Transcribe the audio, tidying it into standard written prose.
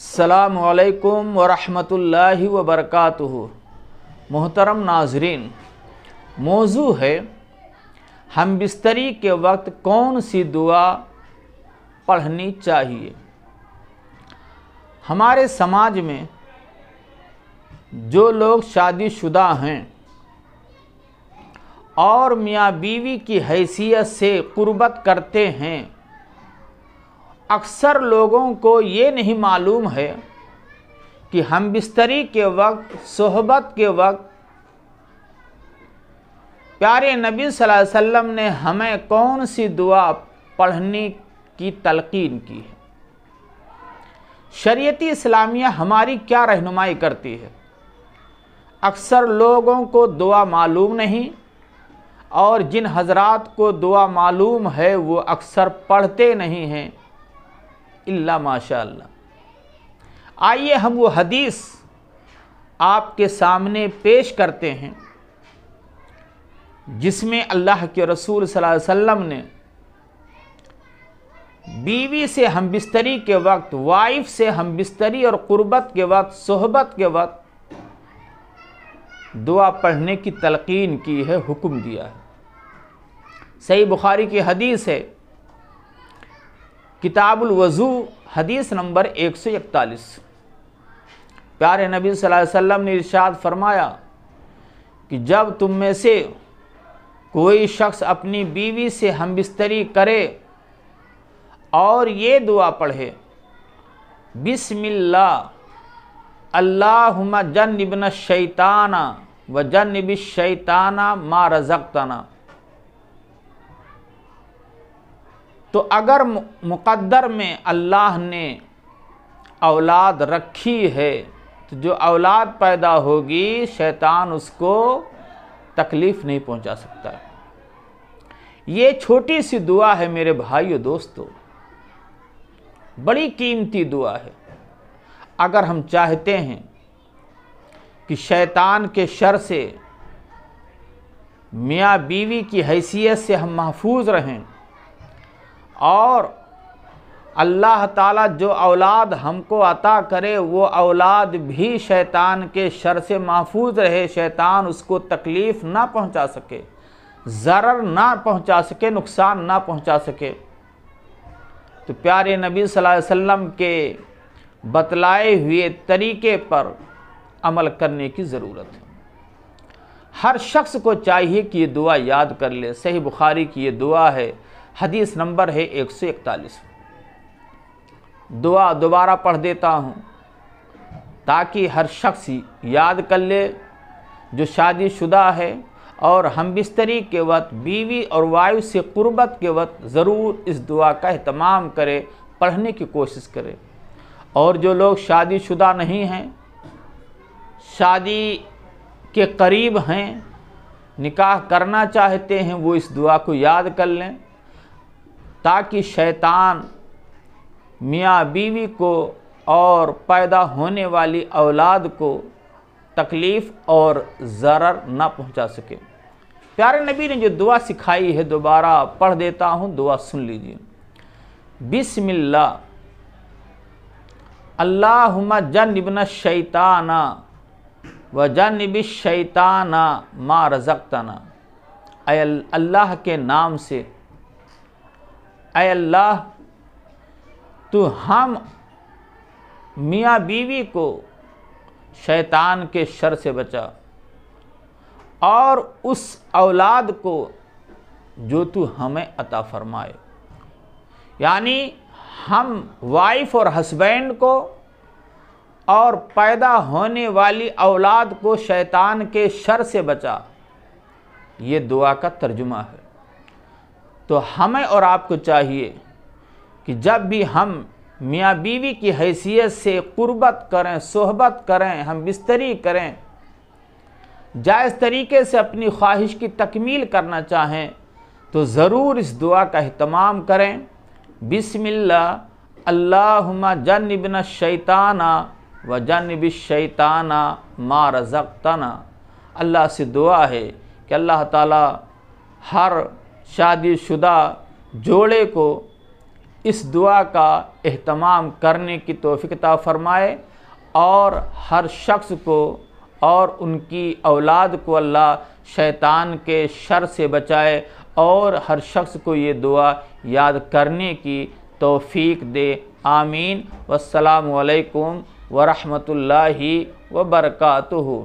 अस्सलामु अलैकुम वरहमतुल्लाहि वबरकातुहू। मोहतरम नाजरीन, मौजू है हम बिस्तरी के वक्त कौन सी दुआ पढ़नी चाहिए। हमारे समाज में जो लोग शादीशुदा हैं और मियाँ बीवी की हैसियत से कुर्बत करते हैं, अक्सर लोगों को ये नहीं मालूम है कि हम बिस्तरी के वक्त, सोहबत के वक्त प्यारे नबी सल्लल्लाहु अलैहि वसल्लम ने हमें कौन सी दुआ पढ़ने की तलकीन की है। शरीयत इस्लामिया हमारी क्या रहनुमाई करती है। अक्सर लोगों को दुआ मालूम नहीं, और जिन हजरात को दुआ मालूम है वो अक्सर पढ़ते नहीं हैं, इल्ला माशाअल्लाह। आइए हम वो हदीस आपके सामने पेश करते हैं जिसमें अल्लाह के रसूल सल्लल्लाहु अलैहि वसल्लम ने बीवी से हम बिस्तरी के वक्त, वाइफ से हम बिस्तरी और कुर्बत के वक्त, सोहबत के वक्त दुआ पढ़ने की तलकीन की है, हुक्म दिया है। सही बुखारी की हदीस है, किताबुल वज़ू, हदीस नंबर 141। प्यारे नबी सल्लल्लाहु अलैहि वसल्लम ने इरशाद फरमाया कि जब तुम में से कोई शख्स अपनी बीवी से हमबिस्तरी करे और ये दुआ पढ़े, बिस्मिल्लाह अल्लाहुम्मा जन्निबना शैताना व जन्निबिश शैताना मा रज़क़तना, तो अगर मुक़द्दर में अल्लाह ने औलाद रखी है तो जो औलाद पैदा होगी शैतान उसको तकलीफ़ नहीं पहुंचा सकता। ये छोटी सी दुआ है मेरे भाइयों दोस्तों, बड़ी कीमती दुआ है। अगर हम चाहते हैं कि शैतान के शर से, मियाँ बीवी की हैसियत से हम महफूज रहें और अल्लाह ताला जो औलाद हमको अता करे वो औलाद भी शैतान के शर से महफूज रहे, शैतान उसको तकलीफ़ ना पहुंचा सके, ज़रर ना पहुंचा सके, नुकसान ना पहुंचा सके, तो प्यारे नबी सल्लल्लाहु अलैहि वसल्लम के बतलाए हुए तरीके पर अमल करने की ज़रूरत है। हर शख्स को चाहिए कि ये दुआ याद कर ले। सही बुखारी की ये दुआ है, हदीस नंबर है 141। दुआ दोबारा पढ़ देता हूँ ताकि हर शख्स याद कर ले जो शादीशुदा है और हम बिस्तरी के वक्त बीवी और वाइफ से कुर्बत के वक्त ज़रूर इस दुआ का एहतमाम करे, पढ़ने की कोशिश करे। और जो लोग शादीशुदा नहीं हैं, शादी के करीब हैं, निकाह करना चाहते हैं, वो इस दुआ को याद कर लें ताकि शैतान मियाँ बीवी को और पैदा होने वाली औलाद को तकलीफ़ और ज़रर ना पहुंचा सके। प्यारे नबी ने जो दुआ सिखाई है दोबारा पढ़ देता हूँ, दुआ सुन लीजिए। बिस्मिल्लाह अल्लाहुम्मा जन्निबना शैताना व जन्निबिश शैताना मा रज़क़तना। ऐ अल्लाह के नाम से, ऐ अल्लाह तू हम मियाँ बीवी को शैतान के शर से बचा और उस औलाद को जो तू हमें अता फरमाए। यानी हम वाइफ और हस्बैंड को और पैदा होने वाली औलाद को शैतान के शर से बचा, ये दुआ का तर्जुमा है। तो हमें और आपको चाहिए कि जब भी हम मियाँ बीवी की हैसियत से कुर्बत करें, सोहबत करें, हम बिस्तरी करें, जायज़ तरीके से अपनी ख्वाहिश की तकमील करना चाहें तो ज़रूर इस दुआ का एहतमाम करें। बिस्मिल्लाह अल्लाहुम्मा जन्निबना शैताना व जन्निबिश शैताना मा रज़क़तना। अल्लाह से दुआ है कि अल्लाह ताला हर शादीशुदा जोड़े को इस दुआ का एहतमाम करने की तौफीक अता फ़रमाए और हर शख्स को और उनकी औलाद को अल्लाह शैतान के शर से बचाए और हर शख्स को ये दुआ याद करने की तौफीक दे। आमीन। वस्सलामु अलैकुम वरहमतुल्लाहि वबरकातुहू।